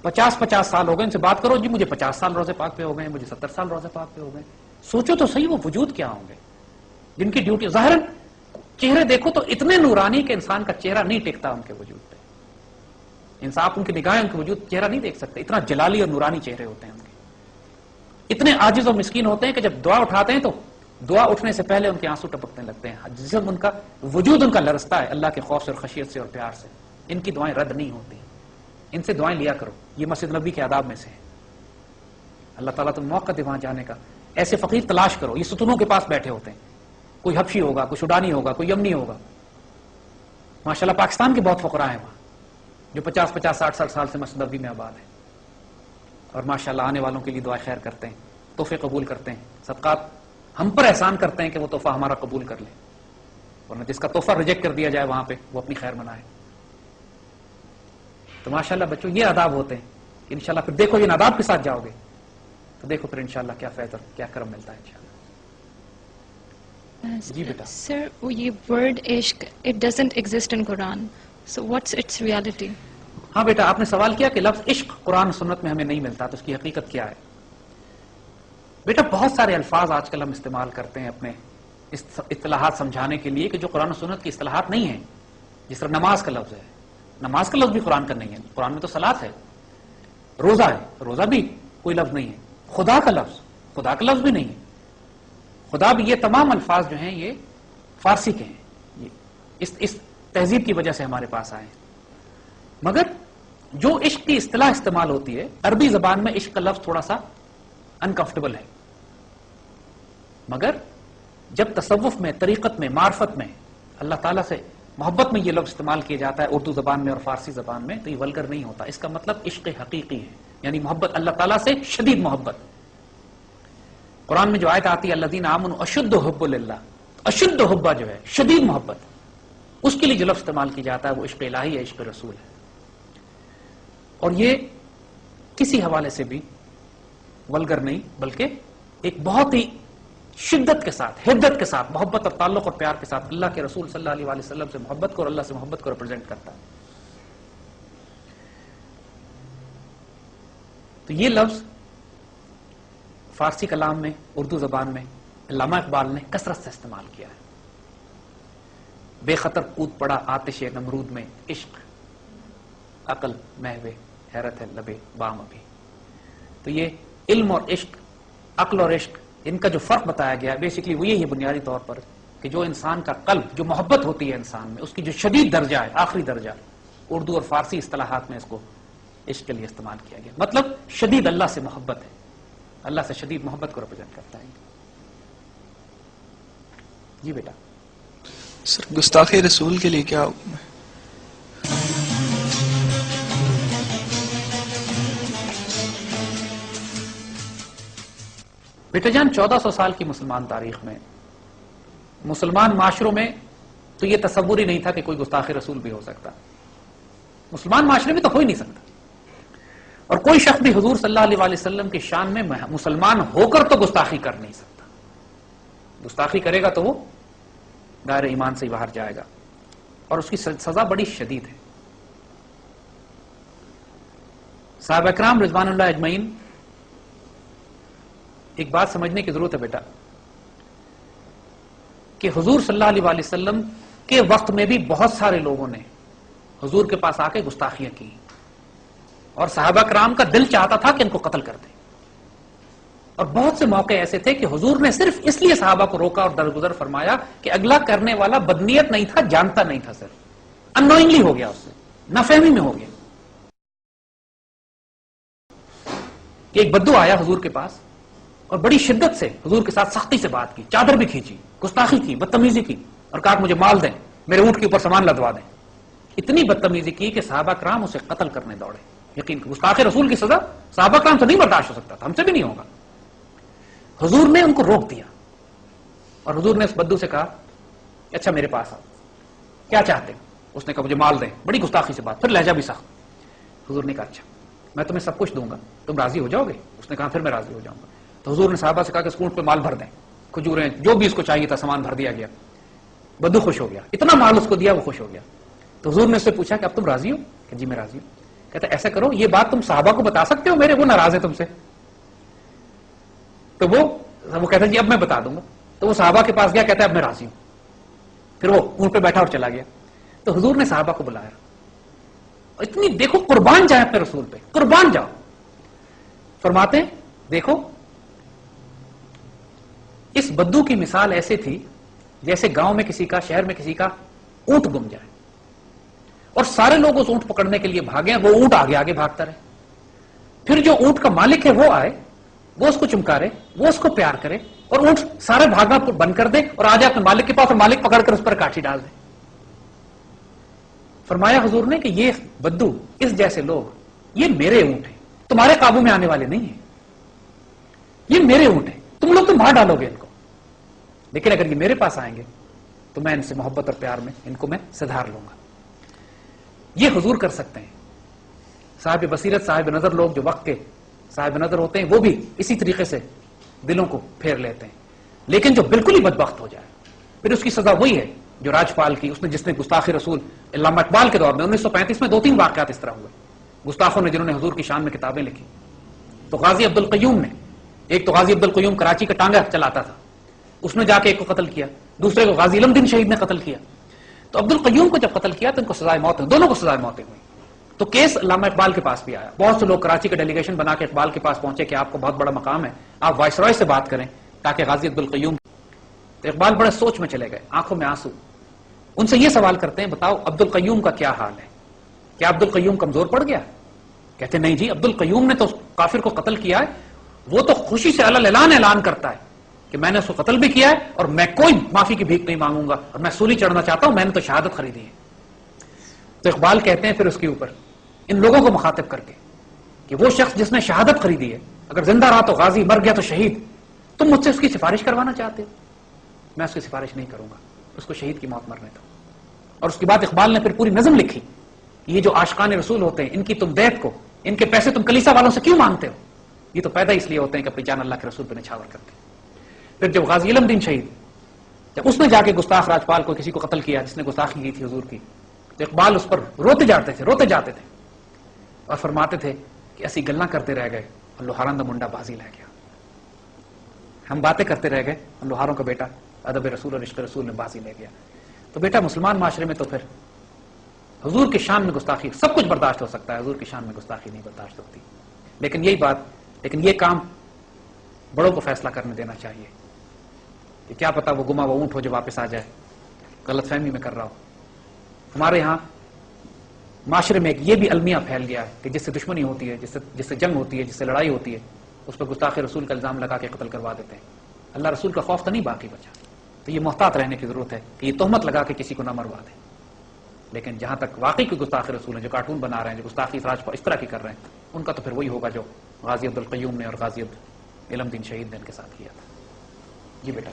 50 سال ہو گئے. ان سے بات کرو جی مجھے 50 سال روزے پاک پہ ہو گئے، مجھے 70 سال روزے پاک پہ ہو گئے. سوچو تو صحیح وہ وجود کیا ہوں گے جن کی ڈیوٹی ظاہر چہرے دیکھو تو اتنے نورانی کہ انسان کا چہرہ نہیں ٹکتا ان کے وجود پہ. انصاف ان کی نگاہیں ان کے وجود چہرہ نہیں دیکھ سکتے، اتنا جلالی اور نورانی چہرے ہوتے ہیں ان کے. اتنے عاجز اور مسکین ہوتے ہیں کہ جب دعا اٹھاتے ہیں تو دعا اٹھنے سے پہلے ان کے آنسو ٹپکنے لگتے ہیں. جسم ان کا وجود ان کا لرزتا ہے اللہ کے خوف سے اور خشیت سے اور پیار سے. ان کی دعائیں رد نہیں ہوتی، ان سے دعائیں لیا کرو. یہ مسجد نبوی کے آداب میں سے ہے. اللہ تعالیٰ تم موقع دے وہاں جانے کا. ایسے فقیر تلاش کرو، یہ ستونوں کے پاس بیٹھے ہوتے ہیں. کوئی حبشی ہوگا، کوئی سوڈانی ہوگا، کوئی یمنی ہوگا. ماشاءاللہ پاکستان کے بہت فقراء ہیں وہاں جو 50 سال سے مسجد نبوی میں آباد ہیں، اور ماشاءاللہ آنے والوں کے لیے دعائیں خیر کرتے ہیں، تحفے قبول کرتے ہیں، صدقات ہم پر احسان کرتے ہیں کہ وہ تحفہ ہمارا قبول کر لیں، ورنہ جس کا تحفہ ریجیکٹ کر دیا جائے وہاں پہ وہ اپنی خیر منائے. تو ماشاءاللہ بچوں یہ آداب ہوتے ہیں کہ انشاءاللہ پھر دیکھو ان آداب کے ساتھ جاؤ گے تو دیکھو پھر انشاءاللہ کیا فیض اور کیا کرم ملتا ہے انشاءاللہ. جی بیٹا. سر یہ ورڈ عشق it doesn't exist in Quran, so what's its reality? ہاں بیٹا آپ نے سوال کیا کہ لفظ عشق قرآن و سنت میں ہمیں نہیں ملتا، تو اس کی حقیقت کیا ہے؟ بیٹا بہت سارے الفاظ آج کل ہم استعمال کرتے ہیں اپنے اصطلاحات سمجھانے کے لیے کہ جو قرآن و سنت کی اصطلاحات نہیں ہیں. جس طرح نماز کا لفظ ہے، نماز کا لفظ بھی قرآن کا نہیں ہے. قرآن میں تو صلاۃ ہے. روزہ ہے، روزہ بھی کوئی لفظ نہیں ہے. خدا کا لفظ بھی نہیں ہے. خدا بھی، یہ تمام الفاظ جو ہیں یہ فارسی کے ہیں، یہ اس تہذیب کی وجہ سے ہمارے پاس آئے ہیں. مگر جو عشق کی اصطلاح استعمال ہوتی ہے عربی زبان میں عشق کا لفظ تھوڑا سا انکمفرٹیبل ہے. مگر جب تصوف میں، طریقت میں، معرفت میں اللہ تعالیٰ سے محبت میں یہ لفظ استعمال کیا جاتا ہے اردو زبان میں اور فارسی زبان میں، تو یہ ولگر نہیں ہوتا، اس کا مطلب عشق حقیقی ہے، یعنی محبت اللہ تعالیٰ سے شدید محبت۔ قرآن میں جو آیت آتی ہے الذین آمنوا اشد حب للہ، اشد حبہ جو ہے شدید محبت، اس کے لیے جو لفظ استعمال کیا جاتا ہے وہ عشق الہی ہے، عشق رسول ہے۔ اور یہ کسی حوالے سے بھی ولگر نہیں، بلکہ ایک بہت ہی شدت کے ساتھ، حدت کے ساتھ، محبت اور تعلق اور پیار کے ساتھ اللہ کے رسول صلی اللہ علیہ وسلم سے محبت کو اور اللہ سے محبت کو ریپرزینٹ کرتا ہے۔ تو یہ لفظ فارسی کلام میں، اردو زبان میں علامہ اقبال نے کثرت سے استعمال کیا ہے۔ بے خطر کود پڑا آتش نمرود میں عشق، عقل محو حیرت ہے لبے بام ابھی۔ تو یہ علم اور عشق، عقل اور عشق، ان کا جو فرق بتایا گیا بیسیکلی وہ یہی بنیادی طور پر کہ جو انسان کا قلب، جو محبت ہوتی ہے انسان میں، اس کی جو شدید درجہ ہے، آخری درجہ، اردو اور فارسی اصطلاحات میں اس کو عشق کے لیے استعمال کیا گیا، مطلب شدید اللہ سے محبت ہے، اللہ سے شدید محبت کو ریپرزینٹ کرتا ہے۔ جی بیٹا۔ سر گستاخی رسول کے لیے کیا حکم ہے؟ بیٹا جان، 1400 سال کی مسلمان تاریخ میں، مسلمان معاشروں میں تو یہ تصور ہی نہیں تھا کہ کوئی گستاخ رسول بھی ہو سکتا، مسلمان معاشرے میں تو ہو ہی نہیں سکتا، اور کوئی شخص بھی حضور صلی اللہ علیہ وسلم کی شان میں مسلمان ہو کر تو گستاخی کر نہیں سکتا، گستاخی کرے گا تو وہ دائرہ ایمان سے ہی باہر جائے گا، اور اس کی سزا بڑی شدید ہے۔ صحابہ کرام رضوان اللہ اجمعین، ایک بات سمجھنے کی ضرورت ہے بیٹا کہ حضور صلی اللہ علیہ وسلم کے وقت میں بھی بہت سارے لوگوں نے حضور کے پاس آ کے گستاخیاں کی، اور صحابہ کرام کا دل چاہتا تھا کہ ان کو قتل کر دیں، اور بہت سے موقع ایسے تھے کہ حضور نے صرف اس لیے صحابہ کو روکا اور درگزر فرمایا کہ اگلا کرنے والا بدنیت نہیں تھا، جانتا نہیں تھا، صرف اننوئنگلی ہو گیا، اس سے نافہمی میں ہو گیا۔ کہ ایک بدو آیا حضور کے پاس اور بڑی شدت سے حضور کے ساتھ سختی سے بات کی، چادر بھی کھینچی، گستاخی کی، بدتمیزی کی، اور کہا کہ مجھے مال دیں، میرے اونٹ کے اوپر سامان لدوا دیں۔ اتنی بدتمیزی کی کہ صحابہ کرام اسے قتل کرنے دوڑے۔ یقین گستاخ رسول کی سزا صحابہ کرام سے نہیں برداشت ہو سکتا تھا، ہم سے بھی نہیں ہوگا۔ حضور نے ان کو روک دیا، اور حضور نے اس بدو سے کہا کہ اچھا میرے پاس آؤ، کیا چاہتے ہیں؟ اس نے کہا مجھے مال دیں، بڑی گستاخی سے بات، پھر لہجہ بھی سخت۔ حضور نے کہا اچھا میں تمہیں سب کچھ دوں گا، تم راضی ہو جاؤ گے؟ اس نے کہا پھر میں راضی ہو جاؤں گا۔ تو حضور نے صحابہ سے کہا کہ اس اونٹ پہ مال بھر دیں، کھجوریں، جو بھی اس کو چاہیے تھا سامان بھر دیا گیا۔ بدو خوش ہو گیا، اتنا مال اس کو دیا وہ خوش ہو گیا۔ تو حضور نے اس سے پوچھا کہ اب تم راضی ہو؟ کہ جی میں راضی ہوں۔ کہتا ایسا کرو یہ بات تم صحابہ کو بتا سکتے ہو میرے، وہ ناراض ہے تم سے؟ تو وہ کہتا جی اب میں بتا دوں گا۔ تو وہ صحابہ کے پاس گیا، کہتا ہے اب میں راضی ہوں۔ پھر وہ اونٹ پہ بیٹھا اور چلا گیا۔ تو حضور نے صحابہ کو بلایا، اتنی دیکھو قربان جائیں اپنے رسول پہ، قربان جاؤ۔ فرماتے ہیں دیکھو اس بدو کی مثال ایسے تھی جیسے گاؤں میں کسی کا، شہر میں کسی کا اونٹ گم جائے، اور سارے لوگ اس اونٹ پکڑنے کے لیے بھاگے، وہ اونٹ آگے آگے بھاگتا رہے، پھر جو اونٹ کا مالک ہے وہ آئے، وہ اس کو چمکارے، وہ اس کو پیار کرے، اور اونٹ سارے بھاگنا بند کر دے اور آ جائے اپنے مالک کے پاس، اور مالک پکڑ کر اس پر کاٹھی ڈال دے۔ فرمایا حضور نے کہ یہ بدو، اس جیسے لوگ، یہ میرے اونٹ ہیں، تمہارے قابو میں آنے والے نہیں ہیں، یہ میرے اونٹ ہیں، تم لوگ تو مار ڈالو گے ان کو، لیکن اگر یہ میرے پاس آئیں گے تو میں ان سے محبت اور پیار میں ان کو میں سدھار لوں گا۔ یہ حضور کر سکتے ہیں۔ صاحب بصیرت، صاحب نظر لوگ جو وقت کے صاحب نظر ہوتے ہیں وہ بھی اسی طریقے سے دلوں کو پھیر لیتے ہیں، لیکن جو بالکل ہی بدبخت ہو جائے پھر اس کی سزا وہی ہے جو راجپال کی، جس نے گستاخی رسول، علامہ اقبال کے دور میں 1935 میں 2-3 واقعات اس طرح ہوئے، گستاخوں نے جنہوں نے حضور کی شان میں کتابیں لکھی۔ تو غازی عبد القیوم نے، ایک تو غازی عبد القیوم کراچی کا ٹانگا چلاتا تھا، اس نے جا کے ایک کو قتل کیا، دوسرے کو غازی علم دین شہید نے قتل کیا۔ تو عبد القیوم کو جب قتل کیا تو ان کو سزائے موت ہوئی، دونوں کو سزائے موتیں ہوئی۔ تو کیس علامہ اقبال کے پاس بھی آیا، بہت سے لوگ کراچی کا ڈیلیگیشن بنا کے اقبال کے پاس پہنچے کہ آپ کو بہت بڑا مقام ہے، آپ وائس رائے سے بات کریں تاکہ غازی عبد القیوم۔ تو اقبال بڑے سوچ میں چلے گئے، آنکھوں میں آنسو، ان سے یہ سوال کرتے ہیں بتاؤ عبد القیوم کا کیا حال ہے، کیا عبد القیوم کمزور پڑ گیا؟ کہتے نہیں جی، عبد القیوم نے تو کافر کو قتل کیا ہے، وہ تو خوشی سے علل اعلان کرتا ہے کہ میں نے اس کو قتل بھی کیا ہے اور میں کوئی معافی کی بھیک نہیں مانگوں گا اور میں سولی چڑھنا چاہتا ہوں، میں نے تو شہادت خریدی ہے. تو اقبال کہتے ہیں پھر اس کے اوپر ان لوگوں کو مخاطب کر کے کہ وہ شخص جس نے شہادت خریدی ہے اگر زندہ رہا تو غازی، مر گیا تو شہید، تم مجھ سے اس کی سفارش کروانا چاہتے ہو؟ میں اس کی سفارش نہیں کروں گا، اس کو شہید کی موت مرنے دو. اور اس کے بعد اقبال نے پھر پوری نظم لکھی، یہ جو عاشقان رسول ہوتے ہیں ان کی تم بیعت کو، ان کے پیسے تم کلیسا والوں سے کیوں مانگتے ہو؟ یہ تو پیدا اس لیے ہوتے ہیں کہ اپنی جان اللہ کے رسول پہ نچھاور کرتے. پھر جب غازی علم دین شہید، جب اس نے جا کے گستاخ راجپال کو کسی کو قتل کیا جس نے گستاخی کی تھی حضور کی، تو اقبال اس پر روتے جاتے تھے اور فرماتے تھے کہ اسی گلاں کرتے رہ گئے اور لوہارن دا منڈا بازی لے گیا. ہم باتیں کرتے رہ گئے اور لوہاروں کا بیٹا ادب رسول اور عشق رسول نے بازی لے گیا. تو بیٹا مسلمان معاشرے میں تو پھر حضور کی شان میں گستاخی سب کچھ برداشت ہو سکتا ہے، حضور کی شان میں گستاخی نہیں برداشت ہوتی. لیکن یہ کام بڑوں کو فیصلہ کرنے دینا چاہیے کہ کیا پتا وہ گما وہ اونٹ ہو جو واپس آ جائے، غلط فہمی میں کر رہا ہو. ہمارے ہاں معاشرے میں ایک یہ بھی المیہ پھیل گیا ہے کہ جس سے دشمنی ہوتی ہے، جس سے جنگ ہوتی ہے، جس سے لڑائی ہوتی ہے، اس پر گستاخ رسول کا الزام لگا کے قتل کروا دیتے ہیں. اللہ رسول کا خوف تو نہیں باقی بچا. تو یہ محتاط رہنے کی ضرورت ہے کہ یہ تہمت لگا کے کسی کو نہ مروا دیں. لیکن جہاں تک واقعی کوئی گستاخ رسول ہیں جو کارٹون بنا رہے ہیں، جو گستاخی اس طرح کی کر رہے ہیں، ان کا تو پھر وہی ہوگا جو غازی عبدالقیوم نے اور غازی علم دین شہید نے ان کے ساتھ کیا تھا. جی بیٹا.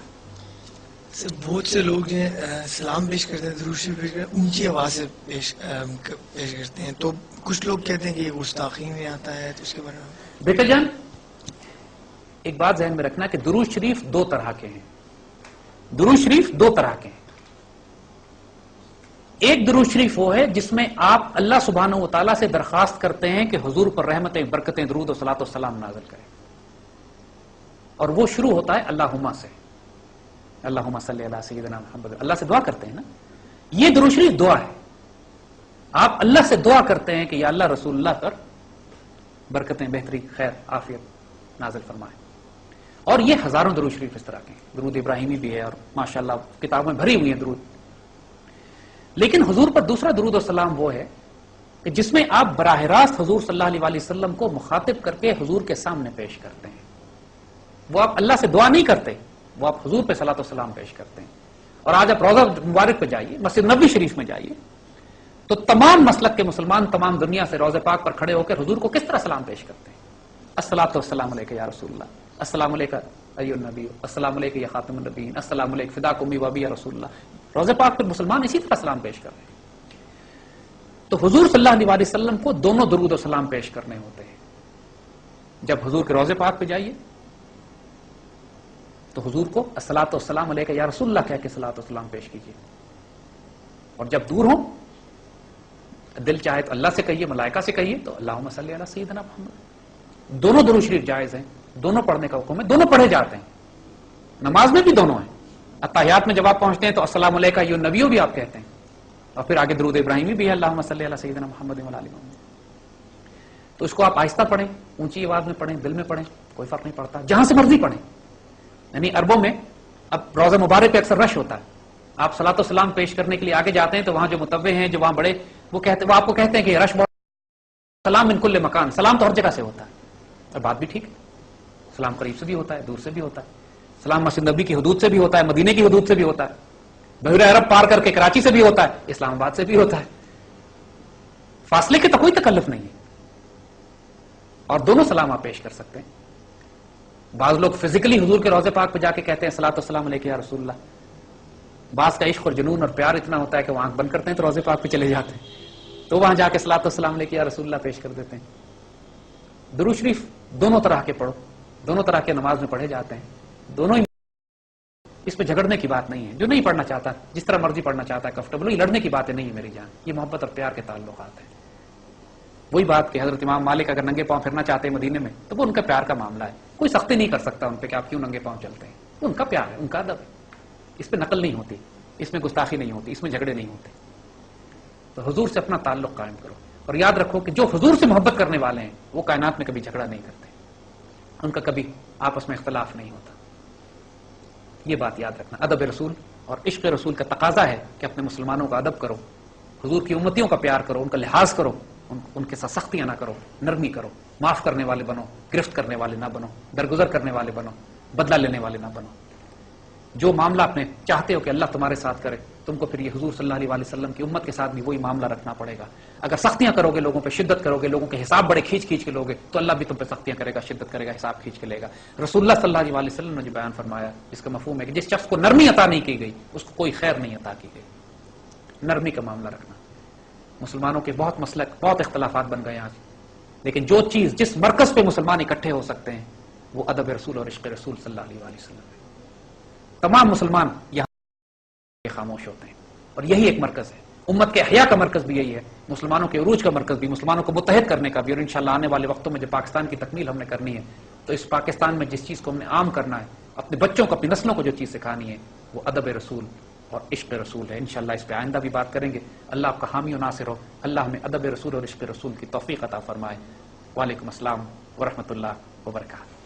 سر بہت سے لوگ جو ہیں سلام پیش کرتے ہیں، درود شریف پیش کرتے ہیں، اونچی آواز سے پیش کرتے ہیں، تو کچھ لوگ کہتے ہیں کہ یہ گستاخی میں آتا ہے، تو اس کے بارے میں بیٹا جان ایک بات ذہن میں رکھنا کہ درود شریف دو طرح کے ہیں. درود شریف دو طرح کے ہیں. ایک درود شریف وہ ہے جس میں آپ اللہ سبحانہ و تعالیٰ سے درخواست کرتے ہیں کہ حضور پر رحمتیں، برکتیں، درود و صلاۃ و سلام نازل کریں، اور وہ شروع ہوتا ہے اللہم سے، اللہم صلی علی سیدنا محمد. اللہ سے دعا کرتے ہیں نا. یہ درود شریف دعا ہے. آپ اللہ سے دعا کرتے ہیں کہ یا اللہ رسول اللہ پر برکتیں، بہتری، خیر، عافیت نازل فرمائیں. اور یہ ہزاروں درود شریف اس طرح کے ہیں. درود ابراہیمی بھی ہے اور ماشاءاللہ کتابوں میں بھری ہوئی ہیں درود. لیکن حضور پر دوسرا درود و سلام وہ ہے کہ جس میں آپ براہ راست حضور صلی اللہ علیہ وسلم کو مخاطب کر کے حضور کے سامنے پیش کرتے ہیں. وہ آپ اللہ سے دعا نہیں کرتے، وہ آپ حضور پہ صلاۃ و سلام پیش کرتے ہیں. اور آج آپ روضہ مبارک پہ جائیے، مسجد نبوی شریف میں جائیے، تو تمام مسلک کے مسلمان تمام دنیا سے روضہ پاک پر کھڑے ہو کر حضور کو کس طرح سلام پیش کرتے ہیں؟ الصلاۃ والسلام علیک یا رسول اللہ، السلام علیک ایھا النبی، السلام علیک یا خاتم النبیین، السلام علیک فداک امی و ابی یا رسول اللہ. روضہ پاک پر مسلمان اسی طرح سلام پیش کر رہے ہیں. تو حضور صلی اللہ علیہ وسلم کو دونوں درود و سلام پیش کرنے ہوتے ہیں. جب حضور کے روضے پاک پہ جائیے تو حضور کو الصلاۃ والسلام علیک یا رسول اللہ کہہ کے صلاۃ و سلام پیش کیجیے. اور جب دور ہوں دل چاہے تو اللہ سے کہیے، ملائکہ سے کہیے، تو اللہم صلی علی سیدنا محمد. دونوں درود شریف جائز ہیں، دونوں پڑھنے کا حکم ہے، دونوں پڑھے جاتے ہیں. نماز میں بھی دونوں ہیں. اتحیات میں جب آپ پہنچتے ہیں تو السلام علیکم ایھا النبی بھی آپ کہتے ہیں، اور پھر آگے درود ابراہیمی بھی ہے، اللہم صلی علی سیدنا محمد و علی محمد. تو اس کو آپ آہستہ پڑھیں، اونچی آواز میں پڑھیں، دل میں پڑھیں، کوئی فرق نہیں پڑتا، جہاں سے مرضی پڑھیں. یعنی عربوں میں اب روضہ مبارک پہ اکثر رش ہوتا ہے. آپ صلاۃ و سلام پیش کرنے کے لیے آگے جاتے ہیں تو وہاں جو متوع ہیں، جو وہاں بڑے، وہ آپ کو کہتے ہیں کہ رش بہت، سلام من کل مکان، سلام تو ہر جگہ سے ہوتا ہے. اور بات بھی ٹھیک ہے، سلام قریب سے بھی ہوتا ہے، دور سے بھی ہوتا ہے. سلام مسجد نبی کی حدود سے بھی ہوتا ہے، مدینے کی حدود سے بھی ہوتا ہے، بحیرہ عرب پار کر کے کراچی سے بھی ہوتا ہے، اسلام آباد سے بھی ہوتا ہے. فاصلے کے تو کوئی تکلف نہیں ہے، اور دونوں سلام آپ پیش کر سکتے ہیں. بعض لوگ فزیکلی حضور کے روضے پاک پہ جا کے کہتے ہیں صلاۃ والسلام علیک یا رسول اللہ. بعض کا عشق اور جنون اور پیار اتنا ہوتا ہے کہ وہ آنکھ بند کرتے ہیں تو روضے پاک پہ چلے جاتے ہیں، تو وہاں جا کے صلاۃ والسلام علیک یا رسول اللہ پیش کر دیتے ہیں. درود شریف دونوں طرح کے پڑھو، دونوں طرح کے نماز میں پڑھے جاتے ہیں، دونوں ہی. اس پہ جھگڑنے کی بات نہیں ہے. جو نہیں پڑھنا چاہتا جس طرح مرضی پڑھنا چاہتا ہے کمفرٹیبل، یہ لڑنے کی باتیں نہیں ہے میری جان، یہ محبت اور پیار کے تعلقات ہیں. وہی بات کہ حضرت امام مالک اگر ننگے پاؤں پھرنا چاہتے ہیں مدینے میں تو وہ ان کا پیار کا معاملہ ہے، کوئی سختی نہیں کر سکتا ان پہ کہ آپ کیوں ننگے پاؤں چلتے ہیں. وہ ان کا پیار ہے، ان کا ادب ہے، اس پہ نقل نہیں ہوتی، اس میں گستاخی نہیں ہوتی، اس میں جھگڑے نہیں ہوتے. تو حضور سے اپنا تعلق قائم کرو، اور یاد رکھو کہ جو حضور سے محبت کرنے والے ہیں وہ کائنات میں کبھی جھگڑا نہیں کرتے، ان کا کبھی آپس میں اختلاف نہیں ہوتا. یہ بات یاد رکھنا. ادب رسول اور عشق رسول کا تقاضا ہے کہ اپنے مسلمانوں کا ادب کرو، حضور کی امتیوں کا پیار کرو، ان کا لحاظ کرو، ان کے ساتھ سختیاں نہ کرو، نرمی کرو، معاف کرنے والے بنو، گرفت کرنے والے نہ بنو، درگزر کرنے والے بنو، بدلہ لینے والے نہ بنو. جو معاملہ اپنے چاہتے ہو کہ اللہ تمہارے ساتھ کرے، تم کو پھر یہ حضور صلی اللہ علیہ وسلم کی امت کے ساتھ بھی وہی معاملہ رکھنا پڑے گا. اگر سختیاں کرو گے، لوگوں پہ شدت کرو گے، لوگوں کے حساب بڑے کھینچ کھینچ کے لوگے، تو اللہ بھی تم پہ سختیاں کرے گا، شدت کرے گا، حساب کھینچ کے لے گا. رسول اللہ صلی اللہ علیہ وسلم نے جو بیان فرمایا، جس کا مفہوم ہے کہ جس شخص کو نرمی عطا نہیں کی گئی اس کو کوئی خیر نہیں عطا کی گئی. نرمی کا معاملہ رکھنا. مسلمانوں کے بہت مسلک، بہت اختلافات بن گئے آج، لیکن جو چیز، جس مرکز پہ مسلمان اکٹھے ہو سکتے ہیں وہ ادب رسول اور عشق رسول صلی اللہ علیہ وسلم ہے. تمام مسلمان یہاں خاموش ہوتے ہیں اور یہی ایک مرکز ہے. امت کے احیاء کا مرکز بھی یہی ہے، مسلمانوں کے عروج کا مرکز بھی، مسلمانوں کو متحد کرنے کا بھی. اور انشاءاللہ آنے والے وقتوں میں جب پاکستان کی تکمیل ہم نے کرنی ہے تو اس پاکستان میں جس چیز کو ہم نے عام کرنا ہے، اپنے بچوں کو، اپنی نسلوں کو جو چیز سکھانی ہے وہ ادب رسول اور عشق رسول ہے. انشاءاللہ اس پہ آئندہ بھی بات کریں گے. اللہ آپ کا حامی و ناصر ہو. اللہ ہمیں ادب رسول اور عشق رسول کی توفیق عطا فرمائے. وعلیکم السلام ورحمۃ اللہ وبرکاتہ.